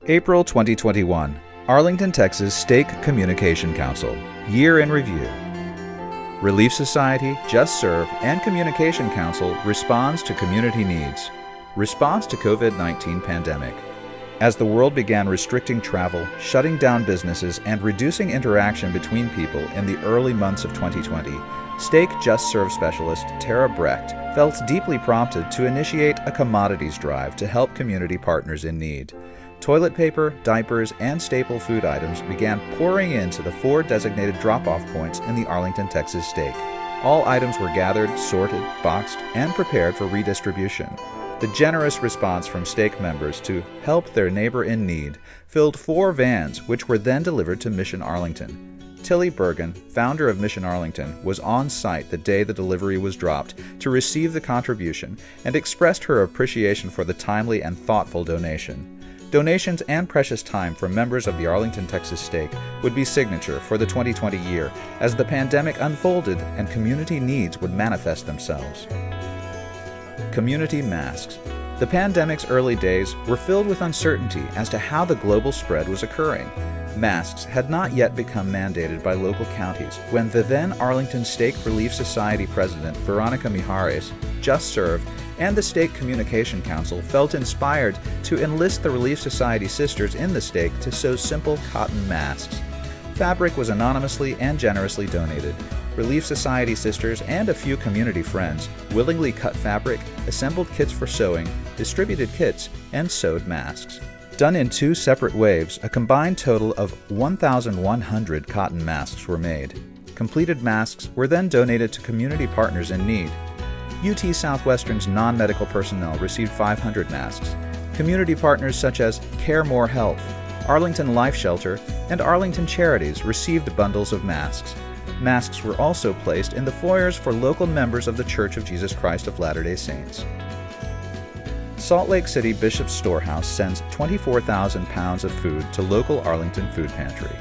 April 2021, Arlington, Texas Stake Communication Council, Year in Review. Relief Society, Just Serve, and Communication Council responds to community needs. Response to COVID-19 pandemic. As the world began restricting travel, shutting down businesses, and reducing interaction between people in the early months of 2020, Stake Just Serve specialist Tara Brecht felt deeply prompted to initiate a commodities drive to help community partners in need. Toilet paper, diapers, and staple food items began pouring into the 4 designated drop-off points in the Arlington, Texas stake. All items were gathered, sorted, boxed, and prepared for redistribution. The generous response from stake members to help their neighbor in need filled 4 vans, which were then delivered to Mission Arlington. Tilly Bergen, founder of Mission Arlington, was on site the day the delivery was dropped to receive the contribution and expressed her appreciation for the timely and thoughtful donation. Donations and precious time from members of the Arlington, Texas stake would be signature for the 2020 year as the pandemic unfolded and community needs would manifest themselves. Community masks. The pandemic's early days were filled with uncertainty as to how the global spread was occurring. Masks had not yet become mandated by local counties when the then Arlington Stake Relief Society president Veronica Mijares, Just Serve, and the Stake Communication Council felt inspired to enlist the Relief Society sisters in the stake to sew simple cotton masks. Fabric was anonymously and generously donated. Relief Society sisters and a few community friends willingly cut fabric, assembled kits for sewing, distributed kits, and sewed masks. Done in 2 separate waves, a combined total of 1,100 cotton masks were made. Completed masks were then donated to community partners in need. UT Southwestern's non-medical personnel received 500 masks. Community partners such as Care More Health, Arlington Life Shelter, and Arlington Charities received bundles of masks. Masks were also placed in the foyers for local members of the Church of Jesus Christ of Latter-day Saints. Salt Lake City Bishop's Storehouse sends 24,000 pounds of food to local Arlington food pantry.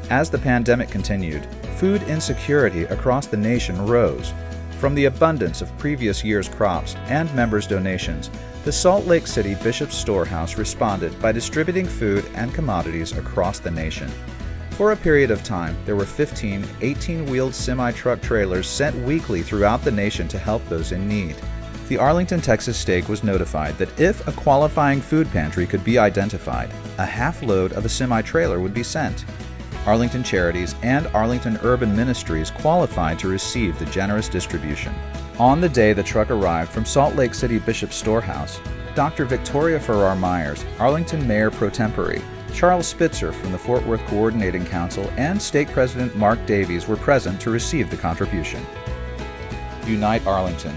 As the pandemic continued, food insecurity across the nation rose. From the abundance of previous year's crops and members' donations, the Salt Lake City Bishop's Storehouse responded by distributing food and commodities across the nation. For a period of time, there were 15 18-wheeled semi-truck trailers sent weekly throughout the nation to help those in need. The Arlington, Texas stake was notified that if a qualifying food pantry could be identified, a half load of a semi-trailer would be sent. Arlington Charities and Arlington Urban Ministries qualified to receive the generous distribution. On the day the truck arrived from Salt Lake City Bishop's Storehouse, Dr. Victoria Farrar Myers, Arlington Mayor Pro Tempore, Charles Spitzer from the Fort Worth Coordinating Council, and Stake President Mark Davies were present to receive the contribution. Unite Arlington.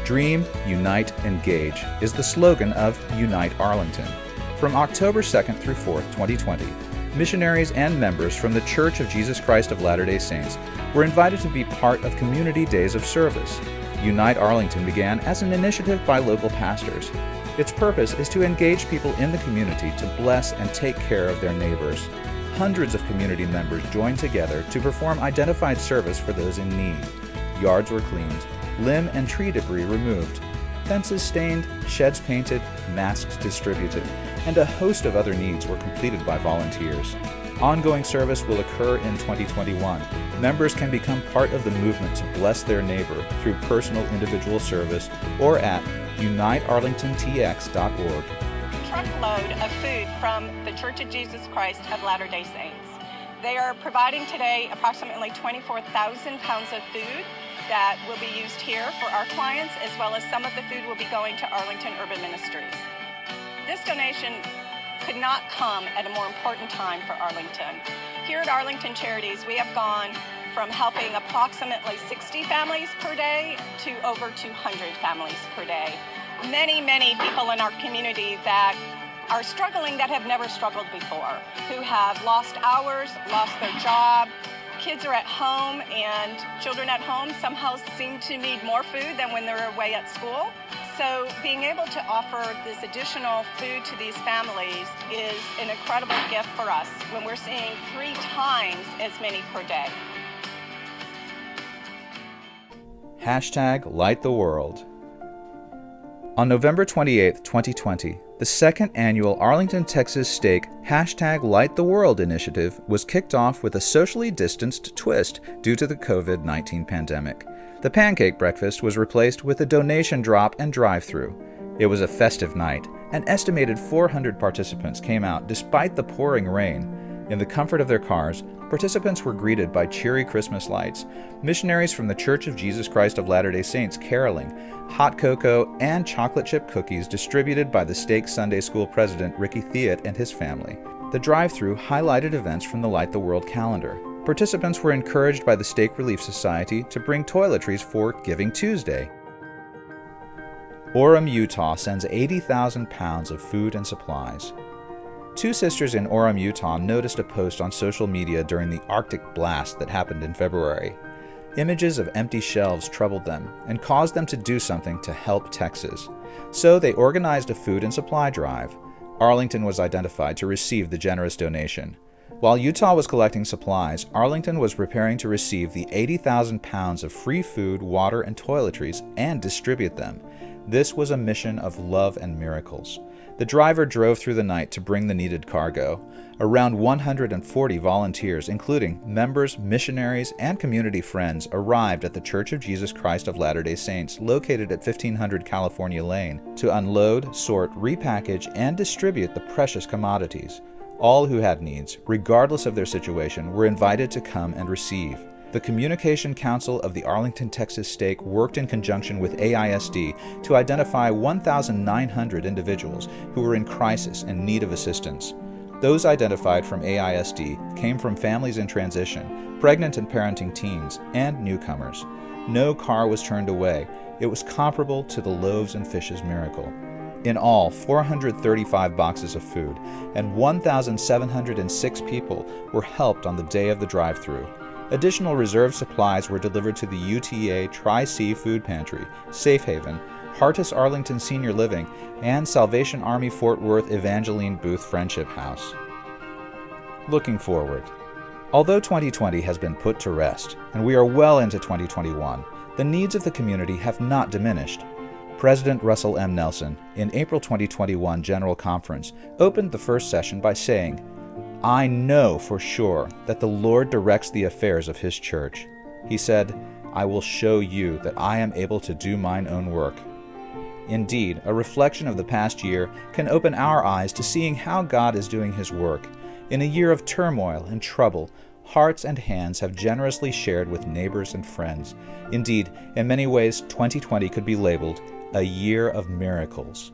Dream, Unite, Engage is the slogan of Unite Arlington. From October 2nd through 4th, 2020, missionaries and members from the Church of Jesus Christ of Latter-day Saints were invited to be part of Community Days of Service. Unite Arlington began as an initiative by local pastors. Its purpose is to engage people in the community to bless and take care of their neighbors. Hundreds of community members joined together to perform identified service for those in need. Yards were cleaned, limb and tree debris removed, fences stained, sheds painted, masks distributed, and a host of other needs were completed by volunteers. Ongoing service will occur in 2021. Members can become part of the movement to bless their neighbor through personal individual service or at unitearlingtontx.org. A truckload of food from the Church of Jesus Christ of Latter-day Saints. They are providing today approximately 24,000 pounds of food that will be used here for our clients, as well as some of the food will be going to Arlington Urban Ministries. This donation could not come at a more important time for Arlington. Here at Arlington Charities, we have gone from helping approximately 60 families per day to over 200 families per day. Many, many people in our community that are struggling that have never struggled before, who have lost hours, lost their job. Kids are at home, and children at home somehow seem to need more food than when they're away at school. So being able to offer this additional food to these families is an incredible gift for us when we're seeing 3 times as many per day. #LightTheWorld. On November 28, 2020, The second annual Arlington, Texas Steak #LightTheWorld initiative was kicked off with a socially distanced twist due to the COVID-19 pandemic. The pancake breakfast was replaced with a donation drop and drive-thru. It was a festive night. An estimated 400 participants came out despite the pouring rain. In the comfort of their cars, participants were greeted by cheery Christmas lights, missionaries from the Church of Jesus Christ of Latter-day Saints caroling, hot cocoa, and chocolate chip cookies distributed by the Steak Sunday School president Ricky Theot and his family. The drive-thru highlighted events from the Light the World calendar. Participants were encouraged by the Steak Relief Society to bring toiletries for Giving Tuesday. Orem, Utah sends 80,000 pounds of food and supplies. Two sisters in Orem, Utah noticed a post on social media during the Arctic blast that happened in February. Images of empty shelves troubled them and caused them to do something to help Texas. So they organized a food and supply drive. Arlington was identified to receive the generous donation. While Utah was collecting supplies, Arlington was preparing to receive the 80,000 pounds of free food, water, and toiletries and distribute them. This was a mission of love and miracles. The driver drove through the night to bring the needed cargo. Around 140 volunteers, including members, missionaries, and community friends, arrived at the Church of Jesus Christ of Latter-day Saints, located at 1500 California Lane, to unload, sort, repackage, and distribute the precious commodities. All who had needs, regardless of their situation, were invited to come and receive. The Communication Council of the Arlington, Texas Steak worked in conjunction with AISD to identify 1,900 individuals who were in crisis and need of assistance. Those identified from AISD came from families in transition, pregnant and parenting teens, and newcomers. No car was turned away. It was comparable to the loaves and fishes miracle. In all, 435 boxes of food and 1,706 people were helped on the day of the drive-thru. Additional reserve supplies were delivered to the UTA Tri-C Food Pantry, Safe Haven, Hartis Arlington Senior Living, and Salvation Army Fort Worth Evangeline Booth Friendship House. Looking forward. Although 2020 has been put to rest, and we are well into 2021, the needs of the community have not diminished. President Russell M. Nelson, in April 2021 General Conference, opened the first session by saying, "I know for sure that the Lord directs the affairs of His church." He said, "I will show you that I am able to do mine own work." Indeed, a reflection of the past year can open our eyes to seeing how God is doing His work. In a year of turmoil and trouble, hearts and hands have generously shared with neighbors and friends. Indeed, in many ways, 2020 could be labeled a year of miracles.